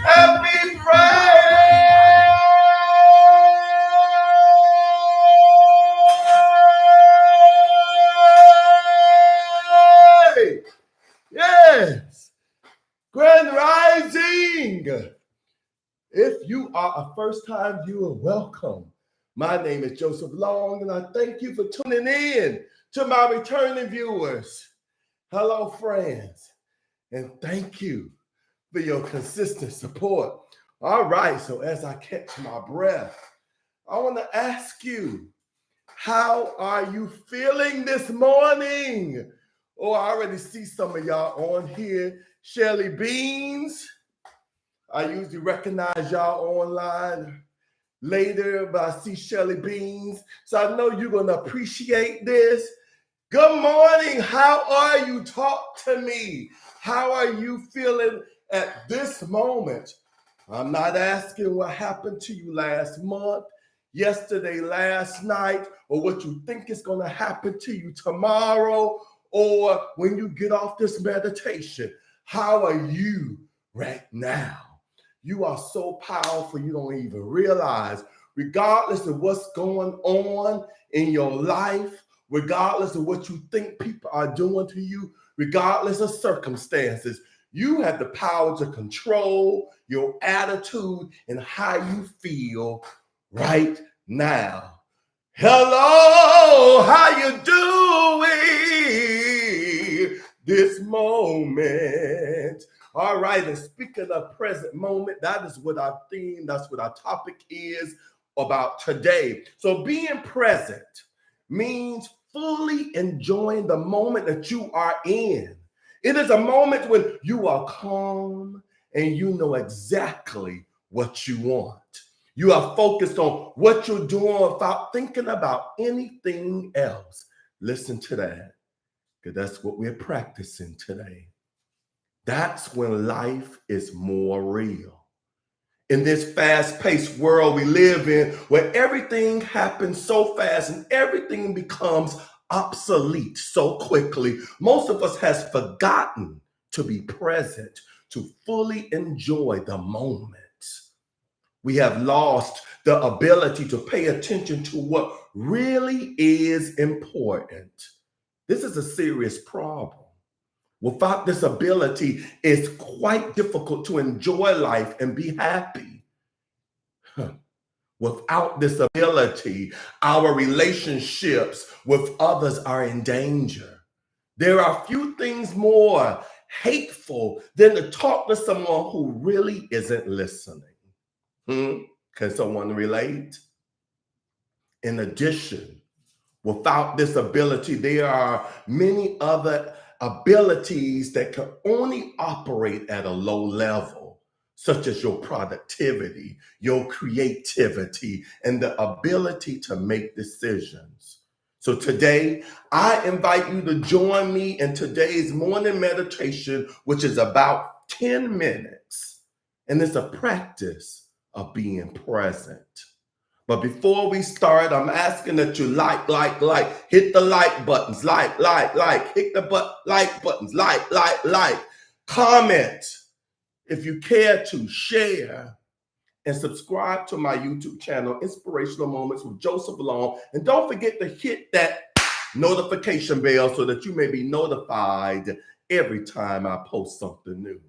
Happy Friday! Yes! Grand Rising! If you are a first-time viewer, welcome. My name is Joseph Long, and I thank you for tuning in to my returning viewers. Hello, friends, and thank you for your consistent support. All right, so as I catch my breath, I want to ask you, how are you feeling this morning? Oh, I already see some of y'all on here. Shelly Beans, I usually recognize y'all online later, but I see Shelly Beans, so I know you're going to appreciate this. Good morning. How are you? Talk to me. How are you feeling at this moment? I'm not asking what happened to you last month, yesterday, last night, or what you think is going to happen to you tomorrow, or when you get off this meditation. How are you right now? You are so powerful, you don't even realize, regardless of what's going on in your life, regardless of what you think people are doing to you, regardless of circumstances, you have the power to control your attitude and how you feel right now. Hello, how you doing this moment? All right, and speaking of present moment, that is what our theme, that's what our topic is about today. So being present means fully enjoying the moment that you are in. It is a moment when you are calm and you know exactly what you want. You are focused on what you're doing without thinking about anything else. Listen to that, because that's what we're practicing today. That's when life is more real. In this fast-paced world we live in, where everything happens so fast and everything becomes obsolete so quickly, most of us has forgotten to be present, to fully enjoy the moment. We have lost the ability to pay attention to what really is important. This is a serious problem. Without this ability, it's quite difficult to enjoy life and be happy. Without this ability, our relationships with others are in danger. There are few things more hateful than to talk to someone who really isn't listening. Can someone relate? In addition, without this ability, there are many other abilities that can only operate at a low level, such as your productivity, your creativity, and the ability to make decisions. So today, I invite you to join me in today's morning meditation, which is about 10 minutes. And it's a practice of being present. But before we start, I'm asking that you hit the like buttons, hit the like buttons, like, comment if you care to, share, and subscribe to my YouTube channel, Inspirational Moments with Joseph Long. And don't forget to hit that notification bell so that you may be notified every time I post something new.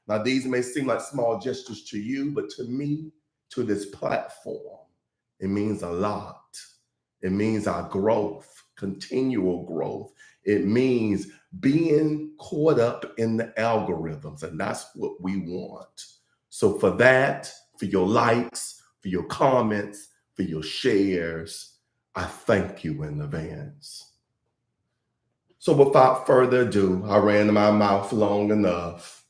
Now, these may seem like small gestures to you, but to me, to this platform, it means a lot. It means our growth, continual growth. It means being caught up in the algorithms, and that's what we want. So for for your likes, for your comments, for your shares. I thank you in advance. So without further ado, I ran my mouth long enough.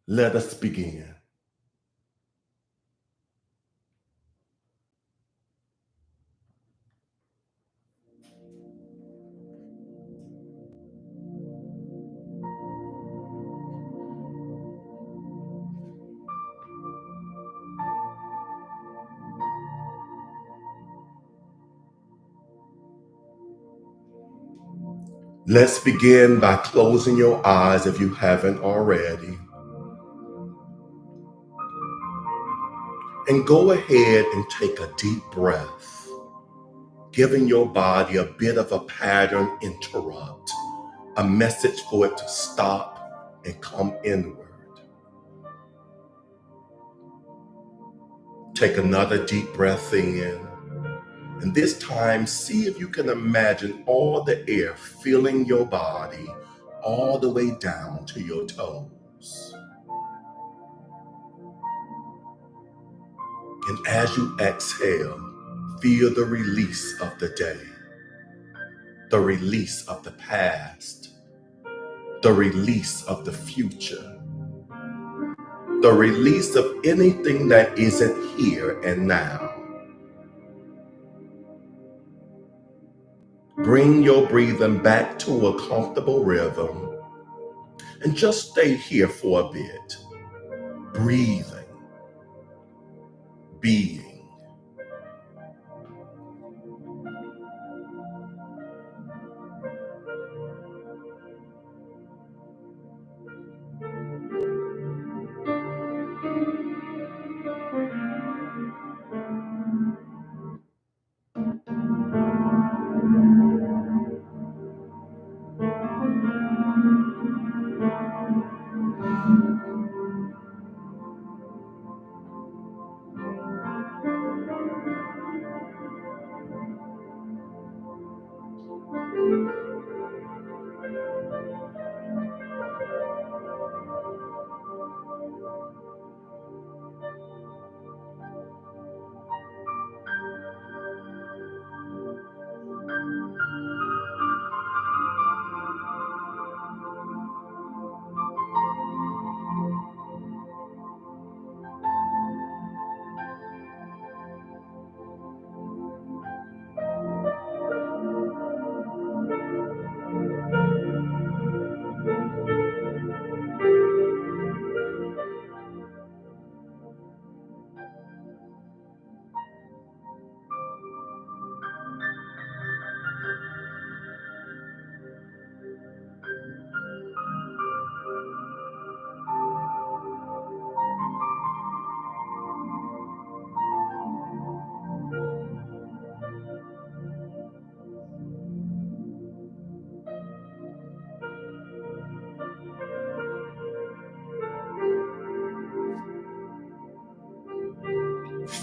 Let us begin. Let's begin by closing your eyes if you haven't already. And go ahead and take a deep breath, giving your body a bit of a pattern interrupt, a message for it to stop and come inward. Take another deep breath in, and this time see if you can imagine all the air filling your body all the way down to your toes. And as you exhale, feel the release of the day, the release of the past, the release of the future, the release of anything that isn't here and now. Bring your breathing back to a comfortable rhythm and just stay here for a bit, breathing, being.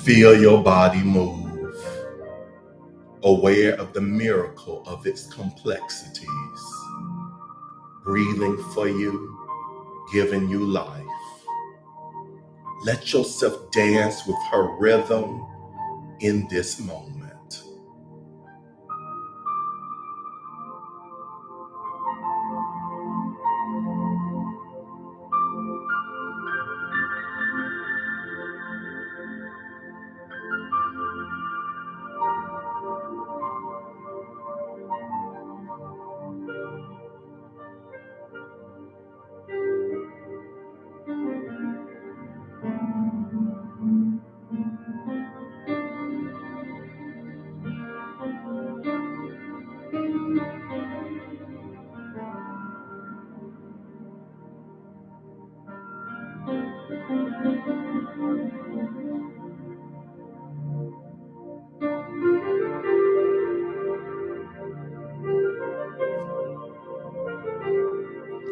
Feel your body move, aware of the miracle of its complexities, breathing for you, giving you life. Let yourself dance with her rhythm in this moment.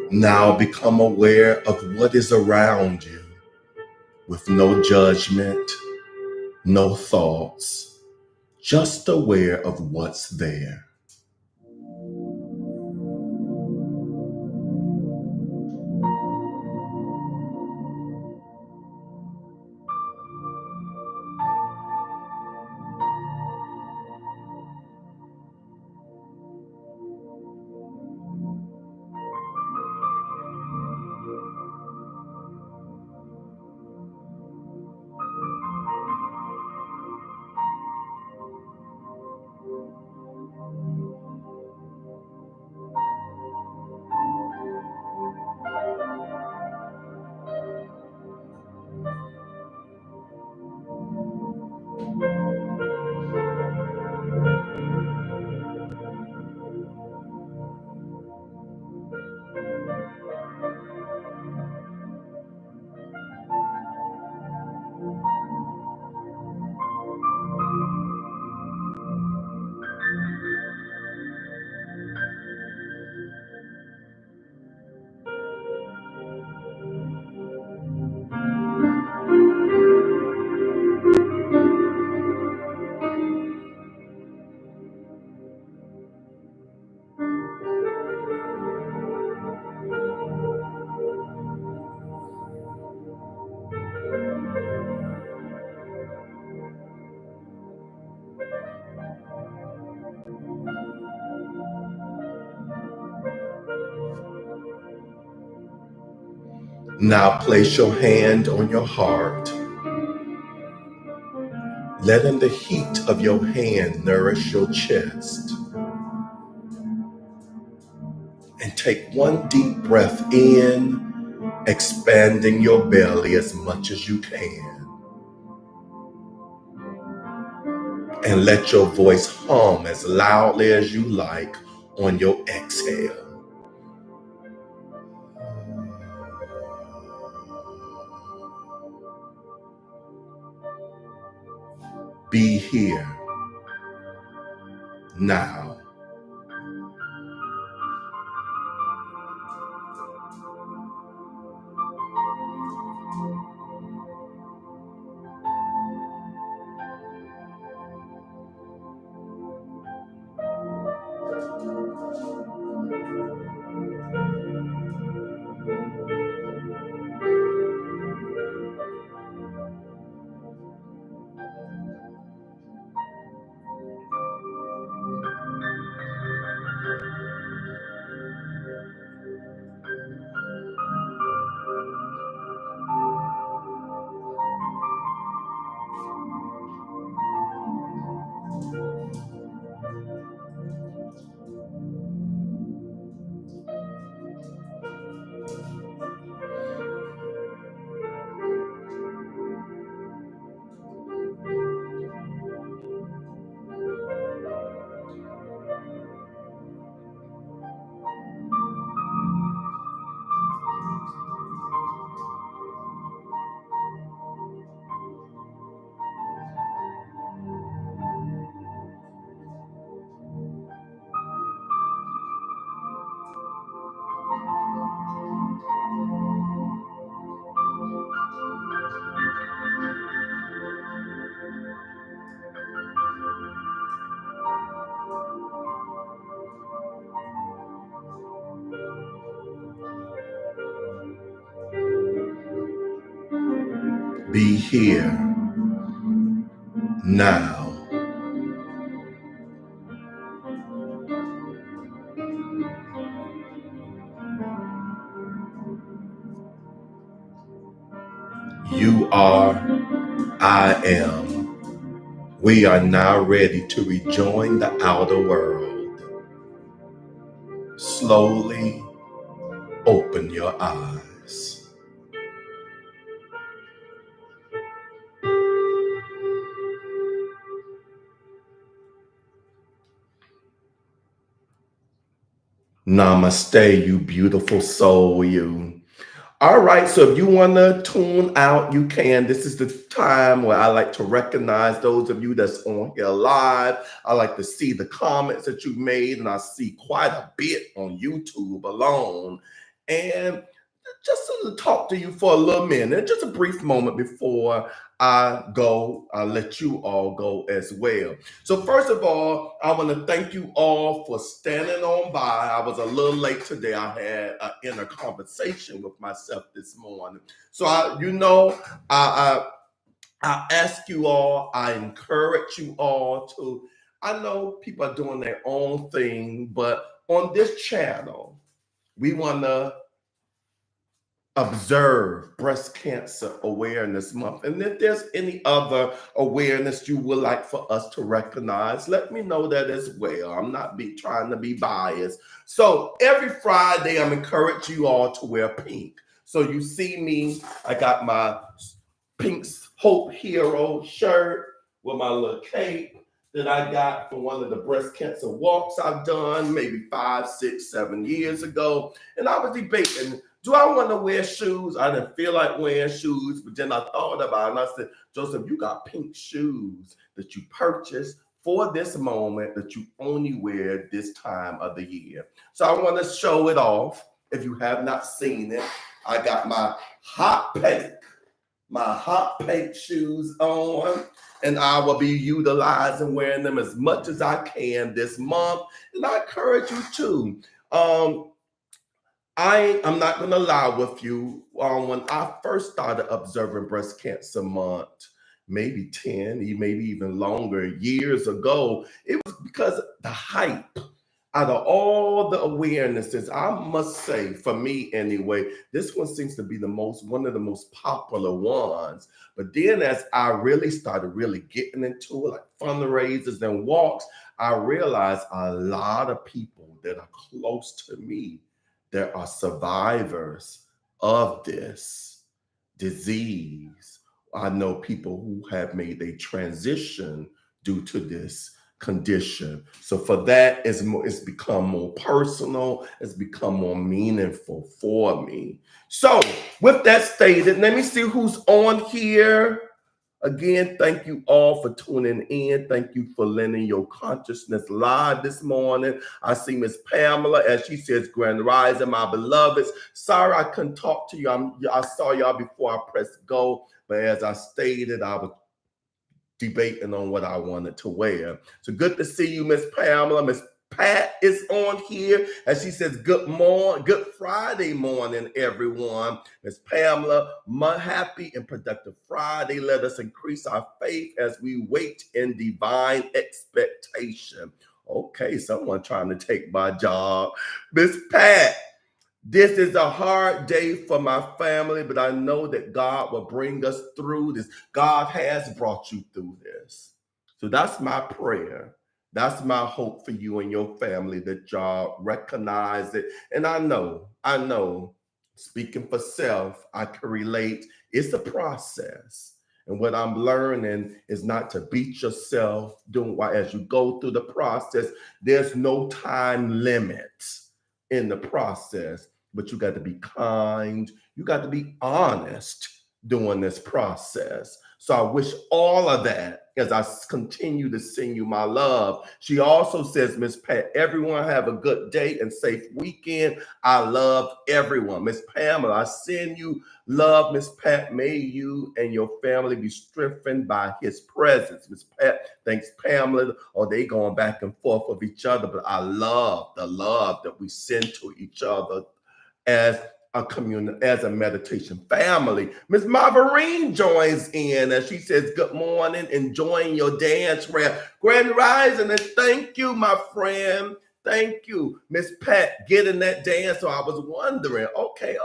Now become aware of what is around you with no judgment, no thoughts, just aware of what's there. Now place your hand on your heart, letting the heat of your hand nourish your chest. And take one deep breath in, expanding your belly as much as you can. And let your voice hum as loudly as you like on your exhale. Be here now. Be here now. You are, I am. We are now ready to rejoin the outer world. Slowly open your eyes. Namaste, you beautiful soul, you. All right, so if you want to tune out, you can. This is the time where I like to recognize those of you that's on here live. I like to see the comments that you made, and I see quite a bit on YouTube alone. And just to talk to you for a little minute, just a brief moment before I go, I'll let you all go as well. So first of all, I want to thank you all for standing on by. I was a little late today. I had an inner conversation with myself this morning. So I ask you all, I encourage you all to, I know people are doing their own thing, but on this channel, we want to observe Breast Cancer Awareness Month. And if there's any other awareness you would like for us to recognize, let me know that as well. I'm not trying to be biased. So every Friday, I'm encouraging you all to wear pink. So you see me, I got my pink Hope Hero shirt with my little cape that I got from one of the breast cancer walks I've done maybe 5, 6, 7 years ago. And I was debating, do I want to wear shoes? I didn't feel like wearing shoes, but then I thought about it and I said, Joseph, you got pink shoes that you purchased for this moment that you only wear this time of the year. So I want to show it off. If you have not seen it, I got my hot pink shoes on, and I will be utilizing wearing them as much as I can this month. And I encourage you to. I'm not gonna lie with you. When I first started observing Breast Cancer Month, maybe 10, maybe even longer years ago, it was because the hype. Out of all the awarenesses, I must say, for me anyway, this one seems to be one of the most popular ones. But then as I really started really getting into it, like fundraisers and walks, I realized a lot of people that are close to me that are survivors of this disease. I know people who have made a transition due to this condition. So for that, it's become more personal, it's become more meaningful for me. So with that stated, let me see who's on here. Again, thank you all for tuning in. Thank you for lending your consciousness live this morning. I see Miss Pamela, as she says, Grand Rising, my beloveds. Sorry I couldn't talk to you. I saw y'all before I pressed go, but as I stated, I was debating on what I wanted to wear. So good to see you, Miss Pamela. Miss Pat is on here, and she says, good Friday morning, everyone. Miss Pamela, my happy and productive Friday. Let us increase our faith as we wait in divine expectation. Okay, someone trying to take my job. Miss Pat, this is a hard day for my family, but I know that God will bring us through this. God has brought you through this. So that's my prayer. That's my hope for you and your family, that y'all recognize it. And I know, speaking for self, I can relate. It's a process. And what I'm learning is not to beat yourself as you go through the process. There's no time limit in the process, but you got to be kind. You got to be honest during this process. So I wish all of that as I continue to send you my love. She also says, Miss Pat, everyone have a good day and safe weekend. I love everyone. Miss Pamela, I send you love, Miss Pat. May you and your family be strengthened by his presence. Miss Pat, thanks, Pamela. Or they going back and forth with each other, but I love the love that we send to each other as a community, as a meditation family. Miss Marvarine joins in and she says, good morning, enjoying your dance rap. Grand Rising, and thank you, my friend. Thank you, Miss Pat, getting that dance. So I was wondering, okay.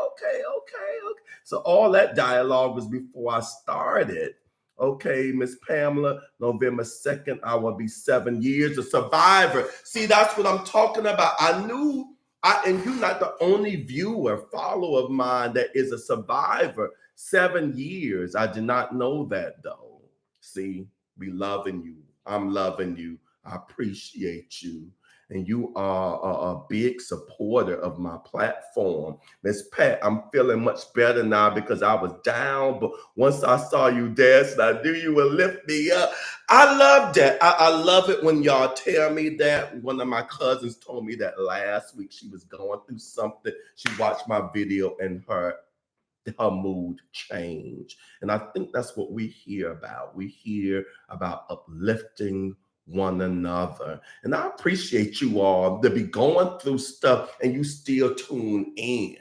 So all that dialogue was before I started. Okay, Miss Pamela, November 2nd, I will be 7 years a survivor. See, that's what I'm talking about. And you're not the only viewer, follower of mine that is a survivor. 7 years. I did not know that though. See, we loving you. I'm loving you. I appreciate you. And you are a big supporter of my platform. Miss Pat, I'm feeling much better now because I was down, but once I saw you dancing, I knew you would lift me up. I love that. I love it when y'all tell me that. One of my cousins told me that last week. She was going through something. She watched my video and her mood change. And I think that's what we hear about. We hear about uplifting one another. And I appreciate you all to be going through stuff and you still tune in.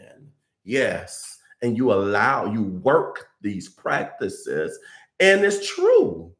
Yes. And you work these practices. And it's true.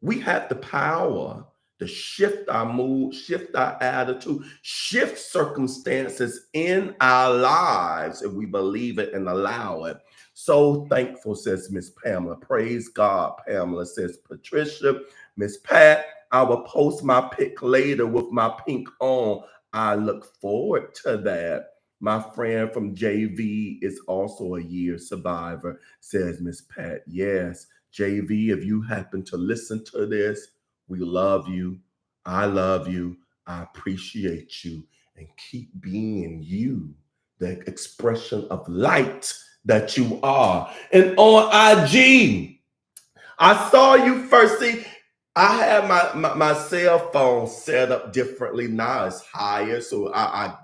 We have the power to shift our mood, shift our attitude, shift circumstances in our lives if we believe it and allow it. So thankful, says Miss Pamela. Praise God, Pamela, says Patricia. Miss Pat, I will post my pic later with my pink on. I look forward to that. My friend from JV is also a year survivor, says Miss Pat. Yes, JV, if you happen to listen to this, we love you. I love you. I appreciate you. And keep being you, the expression of light that you are. And on IG, I saw you first. See, I have my cell phone set up differently now. It's higher, so I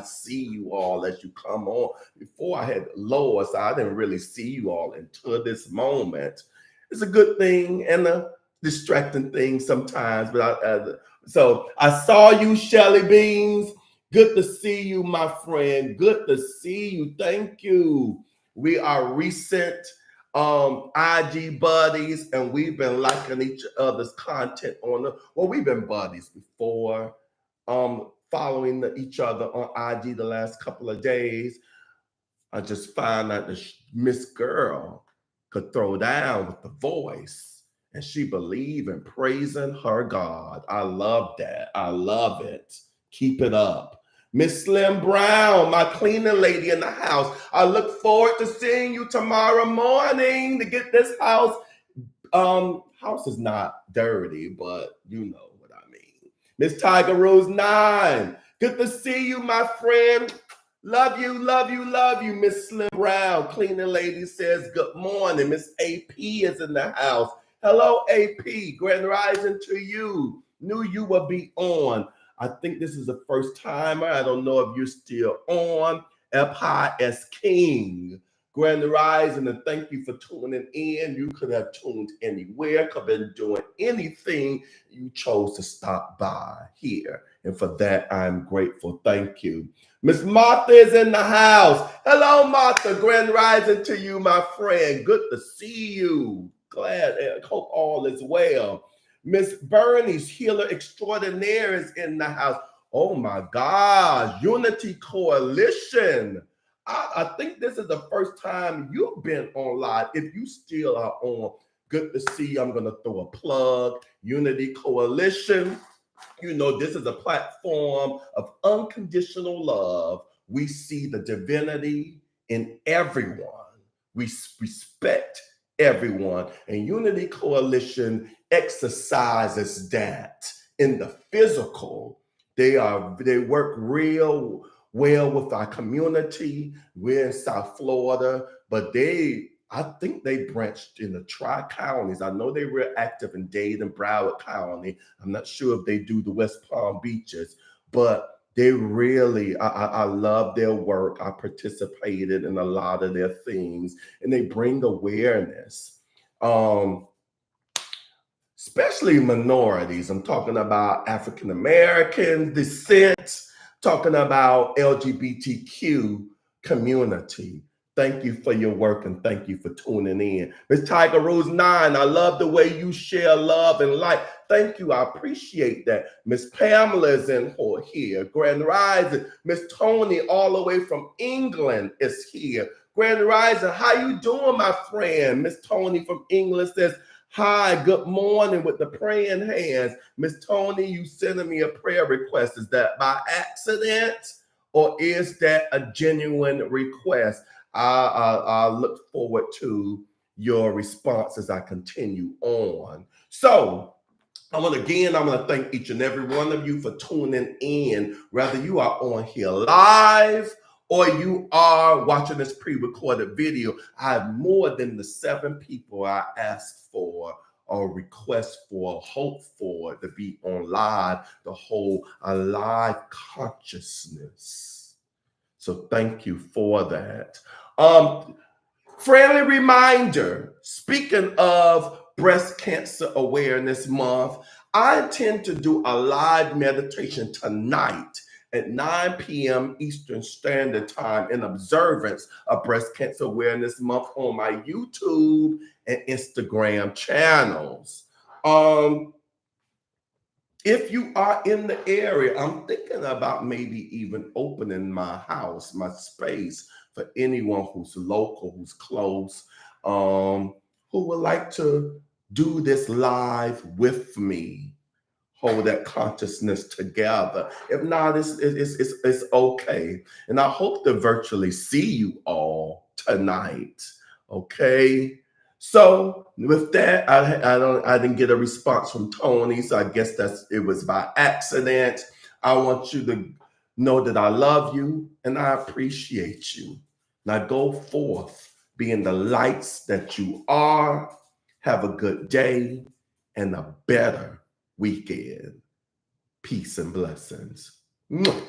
see you all as you come on. Before I had lower, so I didn't really see you all until this moment. It's a good thing and a distracting thing sometimes. But so I saw you, Shelly Beans. Good to see you, my friend. Good to see you. Thank you. We are recent IG buddies, and we've been liking each other's content on the well, we've been buddies before. Following each other on IG the last couple of days. I just found out that Miss Girl could throw down with the voice, and she believed in praising her God. I love that. I love it. Keep it up. Miss Slim Brown, my cleaning lady in the house. I look forward to seeing you tomorrow morning to get this house. House is not dirty, but you know what I mean. Miss Tiger Rose 9. Good to see you, my friend. Love you, love you, love you. Miss Slim Brown, cleaning lady says good morning. Miss AP is in the house. Hello, AP. Grand rising to you. Knew you would be on. I think this is the first timer. I don't know if you're still on. F.I.S. King. Grand rising, and thank you for tuning in. You could have tuned anywhere, could have been doing anything. You chose to stop by here. And for that, I'm grateful. Thank you. Miss Martha is in the house. Hello, Martha. Grand rising to you, my friend. Good to see you. Glad, hope all is well. Miss Bernie's healer extraordinaire is in the house. Oh my gosh, Unity Coalition. I think this is the first time you've been on live. If you still are on, good to see you. I'm going to throw a plug. Unity Coalition. You know, this is a platform of unconditional love. We see the divinity in everyone. We respect everyone. And Unity Coalition exercises that in the physical. They work real well with our community. We're in South Florida, but I think they branched in the tri-counties. I know they were active in Dade and Broward County. I'm not sure if they do the West Palm Beaches, but they really, I love their work. I participated in a lot of their things, and they bring awareness. Especially minorities. I'm talking about African American descent, talking about LGBTQ community. Thank you for your work and thank you for tuning in. Miss Tiger Rose 9, I love the way you share love and light. Thank you. I appreciate that. Miss Pamela is in here. Grand Rising. Miss Tony, all the way from England, is here. Grand Rising, how you doing, my friend? Miss Tony from England says, hi, good morning with the praying hands. Miss Tony, you sending me a prayer request. Is that by accident or is that a genuine request? I look forward to your response as I continue on. So I'm going to thank each and every one of you for tuning in, whether you are on here live or you are watching this pre-recorded video. I have more than the 7 people I asked for or request for, hope for to be on live, the whole alive consciousness. So thank you for that. Friendly reminder, speaking of Breast Cancer Awareness Month, I intend to do a live meditation tonight at 9 p.m. Eastern Standard Time in observance of Breast Cancer Awareness Month on my YouTube and Instagram channels. If you are in the area, I'm thinking about maybe even opening my house, my space, for anyone who's local, who's close, who would like to do this live with me, hold that consciousness together. If not, it's okay. And I hope to virtually see you all tonight. Okay. So with that, I didn't get a response from Tony, so I guess it was by accident. I want you to know that I love you and I appreciate you. Now go forth, being the lights that you are. Have a good day and a better weekend. Peace and blessings. Mwah.